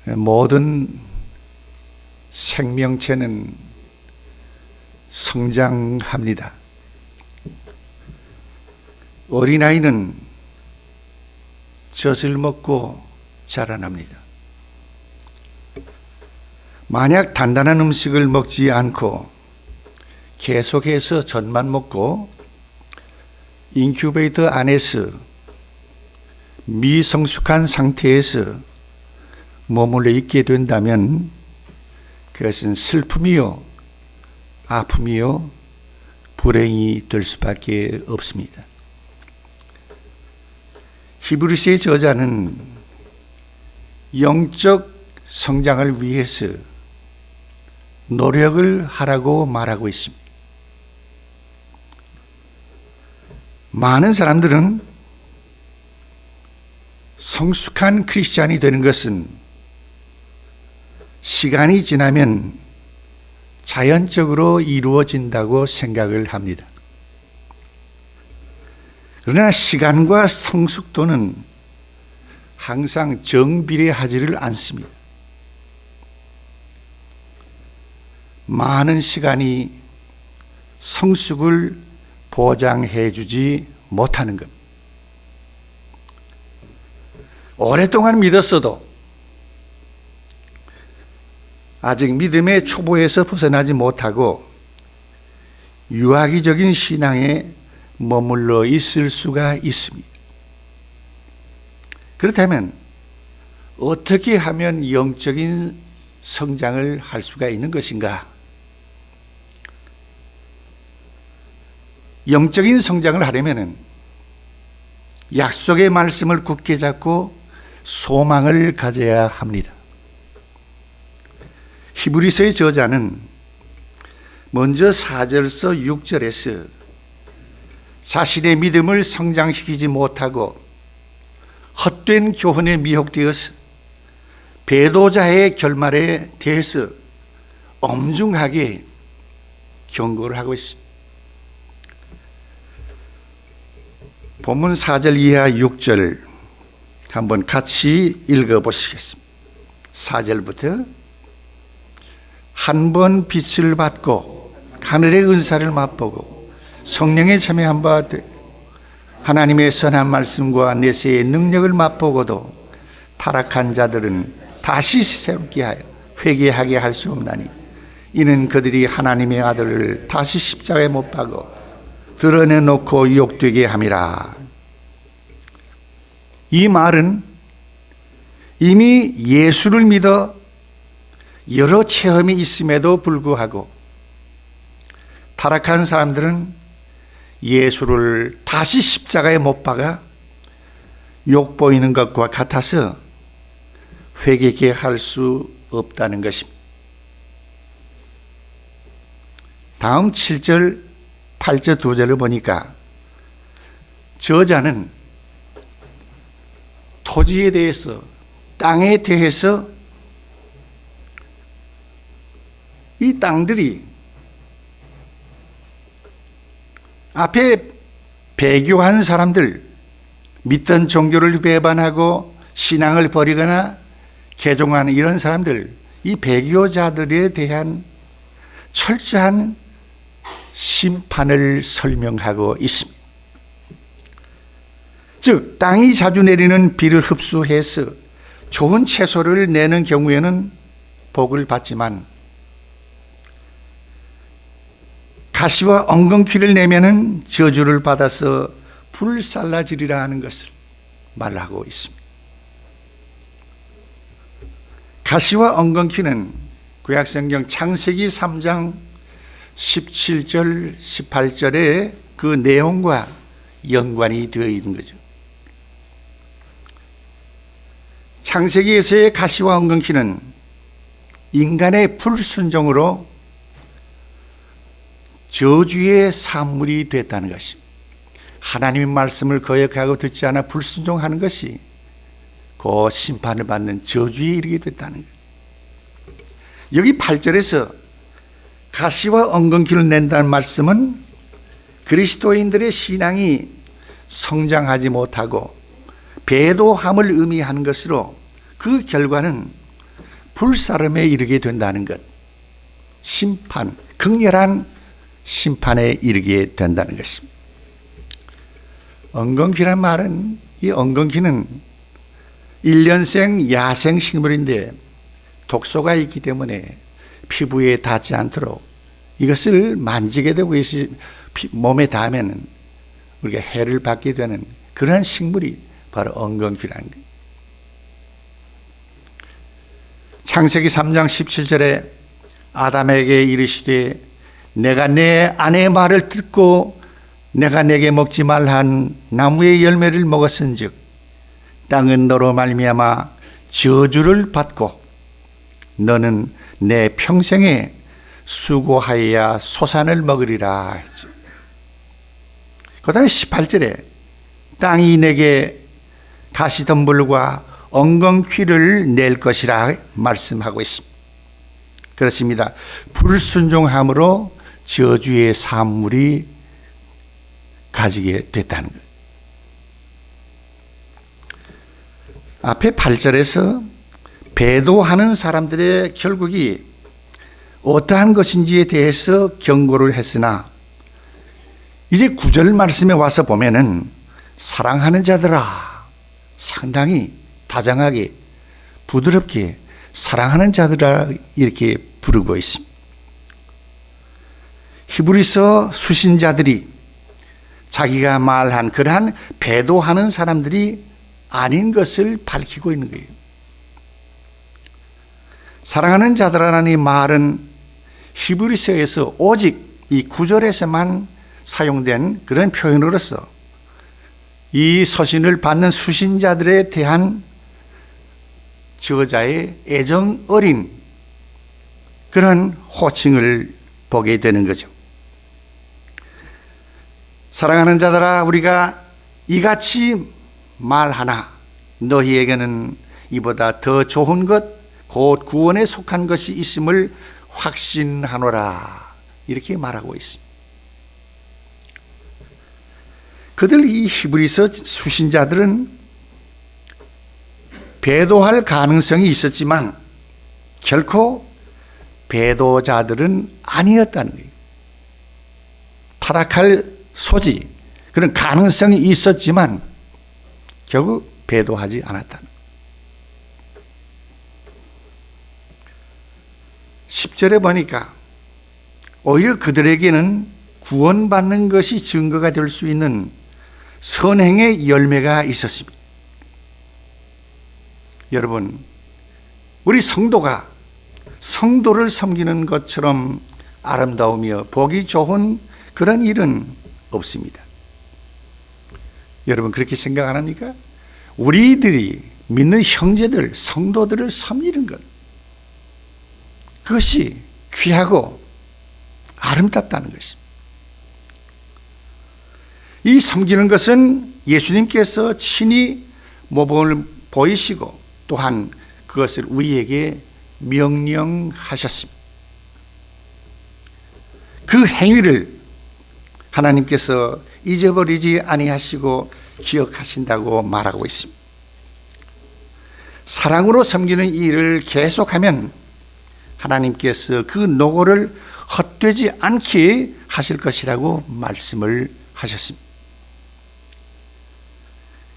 모든 생명체는 성장합니다. 어린아이는 젖을 먹고 자라납니다. 만약 단단한 음식을 먹지 않고 계속해서 젖만 먹고 인큐베이터 안에서 미성숙한 상태에서 머물러 있게 된다면 그것은 슬픔이요, 아픔이요, 불행이 될 수밖에 없습니다. 히브리서의 저자는 영적 성장을 위해서 노력을 하라고 말하고 있습니다. 많은 사람들은 성숙한 크리스찬이 되는 것은 시간이 지나면 자연적으로 이루어진다고 생각을 합니다. 그러나 시간과 성숙도는 항상 정비례하지를 않습니다. 많은 시간이 성숙을 보장해 주지 못하는 것. 오랫동안 믿었어도 아직 믿음의 초보에서 벗어나지 못하고 유아기적인 신앙에 머물러 있을 수가 있습니다. 그렇다면 어떻게 하면 영적인 성장을 할 수가 있는 것인가? 영적인 성장을 하려면 약속의 말씀을 굳게 잡고 소망을 가져야 합니다. 히브리서의 저자는 먼저 4절서 6절에서 자신의 믿음을 성장시키지 못하고 헛된 교훈에 미혹되어서 배도자의 결말에 대해서 엄중하게 경고를 하고 있습니다. 본문 4절 이하 6절 한번 같이 읽어보시겠습니다. 4절부터 한 번 빛을 받고 하늘의 은사를 맛보고 성령에 참여한 바 하나님의 선한 말씀과 내세의 능력을 맛보고도 타락한 자들은 다시 새롭게 하여 회개하게 할 수 없나니 이는 그들이 하나님의 아들을 다시 십자가에 못 박어 드러내놓고 유혹되게 함이라. 이 말은 이미 예수를 믿어 여러 체험이 있음에도 불구하고 타락한 사람들은 예수를 다시 십자가에 못 박아 욕보이는 것과 같아서 회개케 할 수 없다는 것입니다. 다음 7절, 8절, 2절을 보니까 저자는 토지에 대해서, 땅에 대해서 이 땅들이 앞에 배교한 사람들, 믿던 종교를 배반하고 신앙을 버리거나 개종하는 이런 사람들, 이 배교자들에 대한 철저한 심판을 설명하고 있습니다. 즉, 땅이 자주 내리는 비를 흡수해서 좋은 채소를 내는 경우에는 복을 받지만 가시와 엉겅퀴를 내면은 저주를 받아서 불살라지리라 하는 것을 말하고 있습니다. 가시와 엉겅퀴는 구약성경 창세기 3장 17절, 18절의 그 내용과 연관이 되어 있는 거죠. 창세기에서의 가시와 엉겅퀴는 인간의 불순종으로 저주의 산물이 됐다는 것입니다. 하나님의 말씀을 거역하고 듣지 않아 불순종하는 것이 그 심판을 받는 저주에 이르게 됐다는 거예요. 여기 8절에서 가시와 엉겅퀴를 낸다는 말씀은 그리스도인들의 신앙이 성장하지 못하고 배도함을 의미하는 것으로 그 결과는 불사름에 이르게 된다는 것, 심판, 극렬한 심판에 이르게 된다는 것입니다. 엉겅퀴란 말은, 이 엉겅퀴는 일년생 야생 식물인데 독소가 있기 때문에 피부에 닿지 않도록 이것을 만지게 되고 몸에 닿으면 우리가 해를 받게 되는 그런 식물이 바로 엉겅퀴라는 거예요. 창세기 3장 17절에 아담에게 이르시되 내가 내 아내의 말을 듣고 내가 내게 먹지 말라 한 나무의 열매를 먹었은즉 땅은 너로 말미암아 저주를 받고 너는 내 평생에 수고하여야 소산을 먹으리라 했죠. 그 다음에 18절에 땅이 내게 가시덤불과 엉겅퀴를 낼 것이라 말씀하고 있습니다. 그렇습니다. 불순종함으로 저주의 산물이 가지게 됐다는 것. 앞에 8절에서 배도하는 사람들의 결국이 어떠한 것인지에 대해서 경고를 했으나 이제 9절 말씀에 와서 보면은 사랑하는 자들아, 상당히 다정하게 부드럽게 사랑하는 자들아 이렇게 부르고 있습니다. 히브리서 수신자들이 자기가 말한 그러한 배도하는 사람들이 아닌 것을 밝히고 있는 거예요. 사랑하는 자들아라는 이 말은 히브리서에서 오직 이 9절에서만 사용된 그런 표현으로서 이 서신을 받는 수신자들에 대한 저자의 애정 어린 그런 호칭을 보게 되는 거죠. 사랑하는 자들아, 우리가 이같이 말하나 너희에게는 이보다 더 좋은 것 곧 구원에 속한 것이 있음을 확신하노라 이렇게 말하고 있습니다. 그들 이 히브리서 수신자들은 배도할 가능성이 있었지만 결코 배도자들은 아니었다는 거예요. 타락할 소지, 그런 가능성이 있었지만 결국 배도하지 않았다는 거예요. 10절에 보니까 오히려 그들에게는 구원받는 것이 증거가 될 수 있는 선행의 열매가 있었습니다. 여러분, 우리 성도가 성도를 섬기는 것처럼 아름다우며 보기 좋은 그런 일은 없습니다. 여러분 그렇게 생각 안 합니까? 우리들이 믿는 형제들, 성도들을 섬기는 것, 그것이 귀하고 아름답다는 것입니다. 이 섬기는 것은 예수님께서 친히 모범을 보이시고 또한 그것을 우리에게 명령하셨습니다. 그 행위를 하나님께서 잊어버리지 아니하시고 기억하신다고 말하고 있습니다. 사랑으로 섬기는 일을 계속하면 하나님께서 그 노고를 헛되지 않게 하실 것이라고 말씀을 하셨습니다.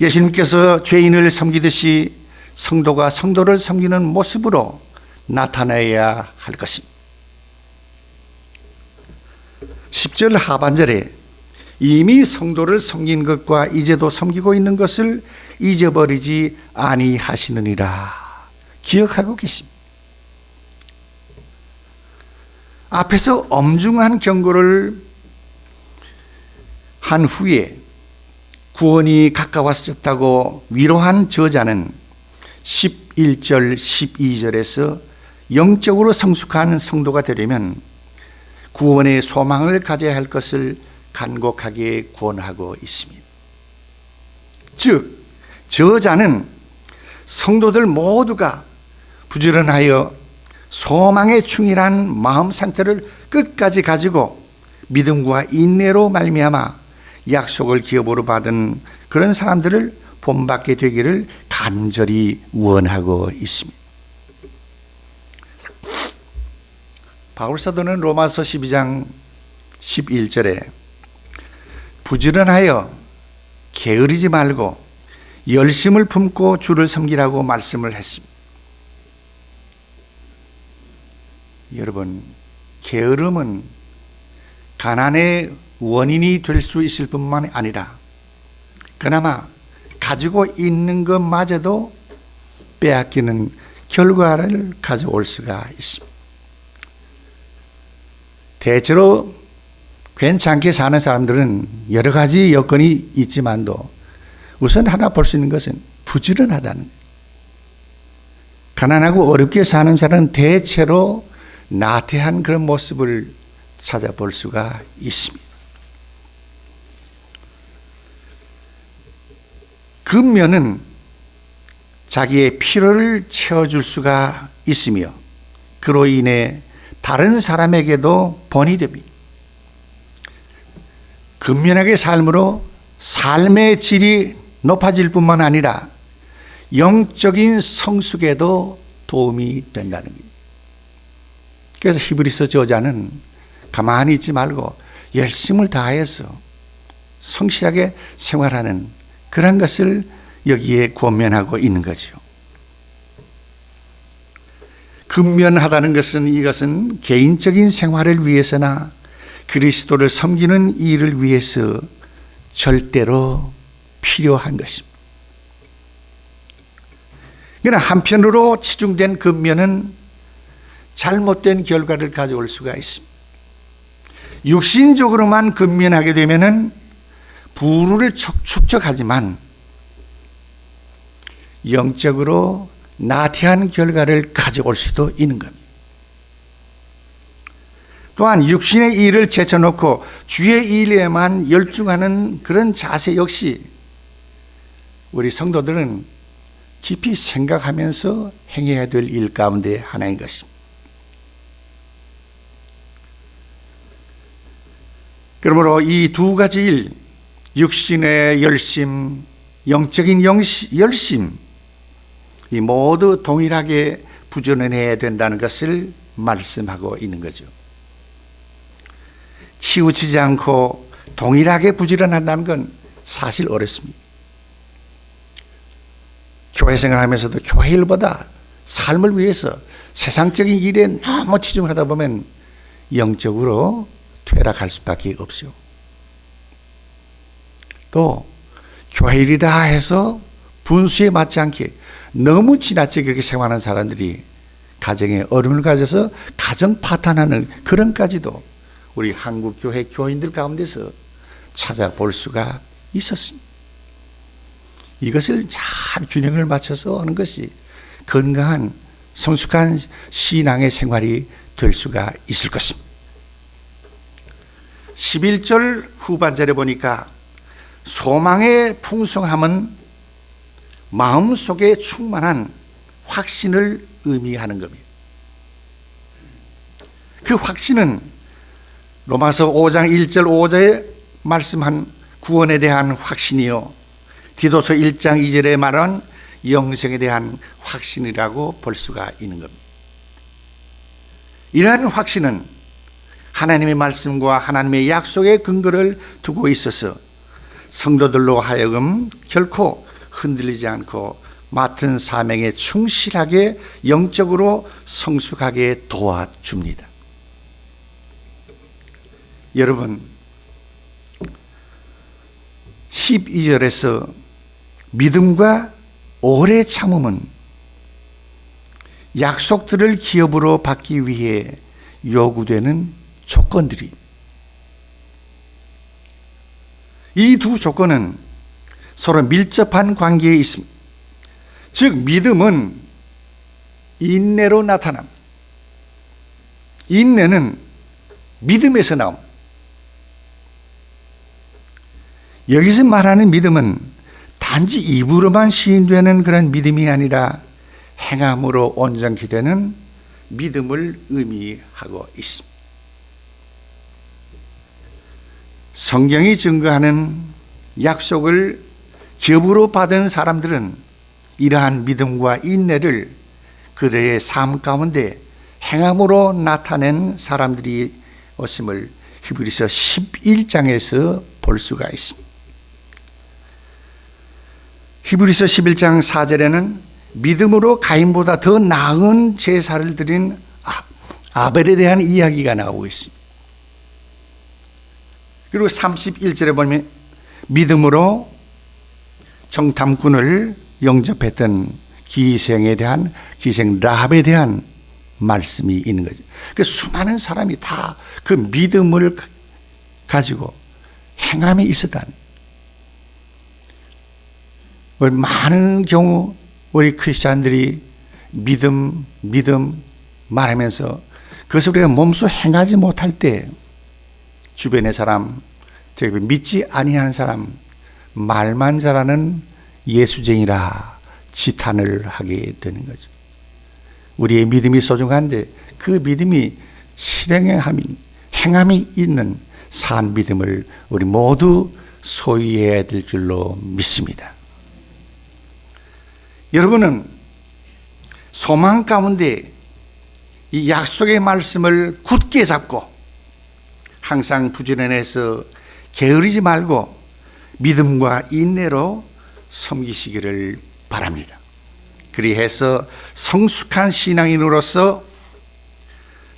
예수님께서 죄인을 섬기듯이 성도가 성도를 섬기는 모습으로 나타나야 할 것입니다. 10절 하반절에 이미 성도를 섬긴 것과 이제도 섬기고 있는 것을 잊어버리지 아니하시느니라 기억하고 계십니다. 앞에서 엄중한 경고를 한 후에 구원이 가까워졌다고 위로한 저자는 11절, 12절에서 영적으로 성숙한 성도가 되려면 구원의 소망을 가져야 할 것을 간곡하게 권하고 있습니다. 즉, 저자는 성도들 모두가 부지런하여 소망에 충실한 마음 상태를 끝까지 가지고 믿음과 인내로 말미암아 약속을 기업으로 받은 그런 사람들을 본받게 되기를 간절히 원하고 있습니다. 바울 사도는 로마서 12장 11절에 부지런하여 게으르지 말고 열심을 품고 주를 섬기라고 말씀을 했습니다. 여러분, 게으름은 가난의 원인이 될 수 있을 뿐만 아니라 그나마 가지고 있는 것마저도 빼앗기는 결과를 가져올 수가 있습니다. 대체로 괜찮게 사는 사람들은 여러 가지 여건이 있지만도 우선 하나 볼 수 있는 것은 부지런하다는 거예요. 가난하고 어렵게 사는 사람은 대체로 나태한 그런 모습을 찾아볼 수가 있습니다. 근면은 자기의 필요를 채워줄 수가 있으며 그로 인해 다른 사람에게도 본이 됩니다. 근면하게 삶으로 삶의 질이 높아질 뿐만 아니라 영적인 성숙에도 도움이 된다는 거예요. 그래서 히브리서 저자는 가만히 있지 말고 열심을 다해서 성실하게 생활하는 그런 것을 여기에 권면하고 있는 거죠. 근면하다는 것은 이것은 개인적인 생활을 위해서나 그리스도를 섬기는 일을 위해서 절대로 필요한 것입니다. 그러나 한편으로 치중된 근면은 잘못된 결과를 가져올 수가 있습니다. 육신적으로만 근면하게 되면은 부를 축적하지만 영적으로 나태한 결과를 가져올 수도 있는 겁니다. 또한 육신의 일을 제쳐놓고 주의 일에만 열중하는 그런 자세 역시 우리 성도들은 깊이 생각하면서 행해야 될 일 가운데 하나인 것입니다. 그러므로 이 두 가지 일, 육신의 열심, 영적인 열심, 이 모두 동일하게 부지런해야 된다는 것을 말씀하고 있는 거죠. 치우치지 않고 동일하게 부지런한다는 건 사실 어렵습니다. 교회 생활하면서도 교회 일보다 삶을 위해서 세상적인 일에 너무 치중하다 보면 영적으로 퇴락할 수밖에 없어요. 또 교회 일이다 해서 분수에 맞지 않게 너무 지나치게 그렇게 생활하는 사람들이 가정에 어려움을 가져서 가정 파탄하는 그런까지도 우리 한국 교회 교인들 가운데서 찾아볼 수가 있었습니다. 이것을 잘 균형을 맞춰서 하는 것이 건강한 성숙한 신앙의 생활이 될 수가 있을 것입니다. 11절 후반절에 보니까 소망의 풍성함은 마음속에 충만한 확신을 의미하는 겁니다. 그 확신은 로마서 5장 1절 5절에 말씀한 구원에 대한 확신이요, 디도서 1장 2절에 말한 영생에 대한 확신이라고 볼 수가 있는 겁니다. 이러한 확신은 하나님의 말씀과 하나님의 약속의 근거를 두고 있어서 성도들로 하여금 결코 흔들리지 않고 맡은 사명에 충실하게 영적으로 성숙하게 도와줍니다. 여러분, 12절에서 믿음과 오래 참음은 약속들을 기업으로 받기 위해 요구되는 조건들이, 이 두 조건은 서로 밀접한 관계에 있습니다. 즉 믿음은 인내로 나타납니다. 인내는 믿음에서 나옵니다. 여기서 말하는 믿음은 단지 입으로만 시인되는 그런 믿음이 아니라 행함으로 온전케 되는 믿음을 의미하고 있습니다. 성경이 증거하는 약속을 기업으로 받은 사람들은 이러한 믿음과 인내를 그들의 삶 가운데 행함으로 나타낸 사람들이 없음을 히브리서 11장에서 볼 수가 있습니다. 히브리서 11장 4절에는 믿음으로 가인보다 더 나은 제사를 드린 아벨에 대한 이야기가 나오고 있습니다. 그리고 31절에 보면 믿음으로 정탐꾼을 영접했던 기생 라합에 대한 말씀이 있는 거죠. 그 수많은 사람이 다 그 믿음을 가지고 행함이 있었다는. 많은 경우 우리 크리스찬들이 믿음 말하면서 그것을 우리가 몸소 행하지 못할 때 주변의 사람, 특히 믿지 아니하는 사람, 말만 잘하는 예수쟁이라 지탄을 하게 되는 거죠. 우리의 믿음이 소중한데 그 믿음이 행함이 있는 산 믿음을 우리 모두 소유해야 될 줄로 믿습니다. 여러분은 소망 가운데 이 약속의 말씀을 굳게 잡고 항상 부지런해서 게으르지 말고 믿음과 인내로 섬기시기를 바랍니다. 그리해서 성숙한 신앙인으로서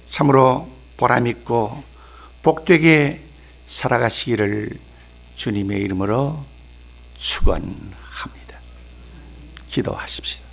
참으로 보람있고 복되게 살아가시기를 주님의 이름으로 축원합니다. 기도하십시오.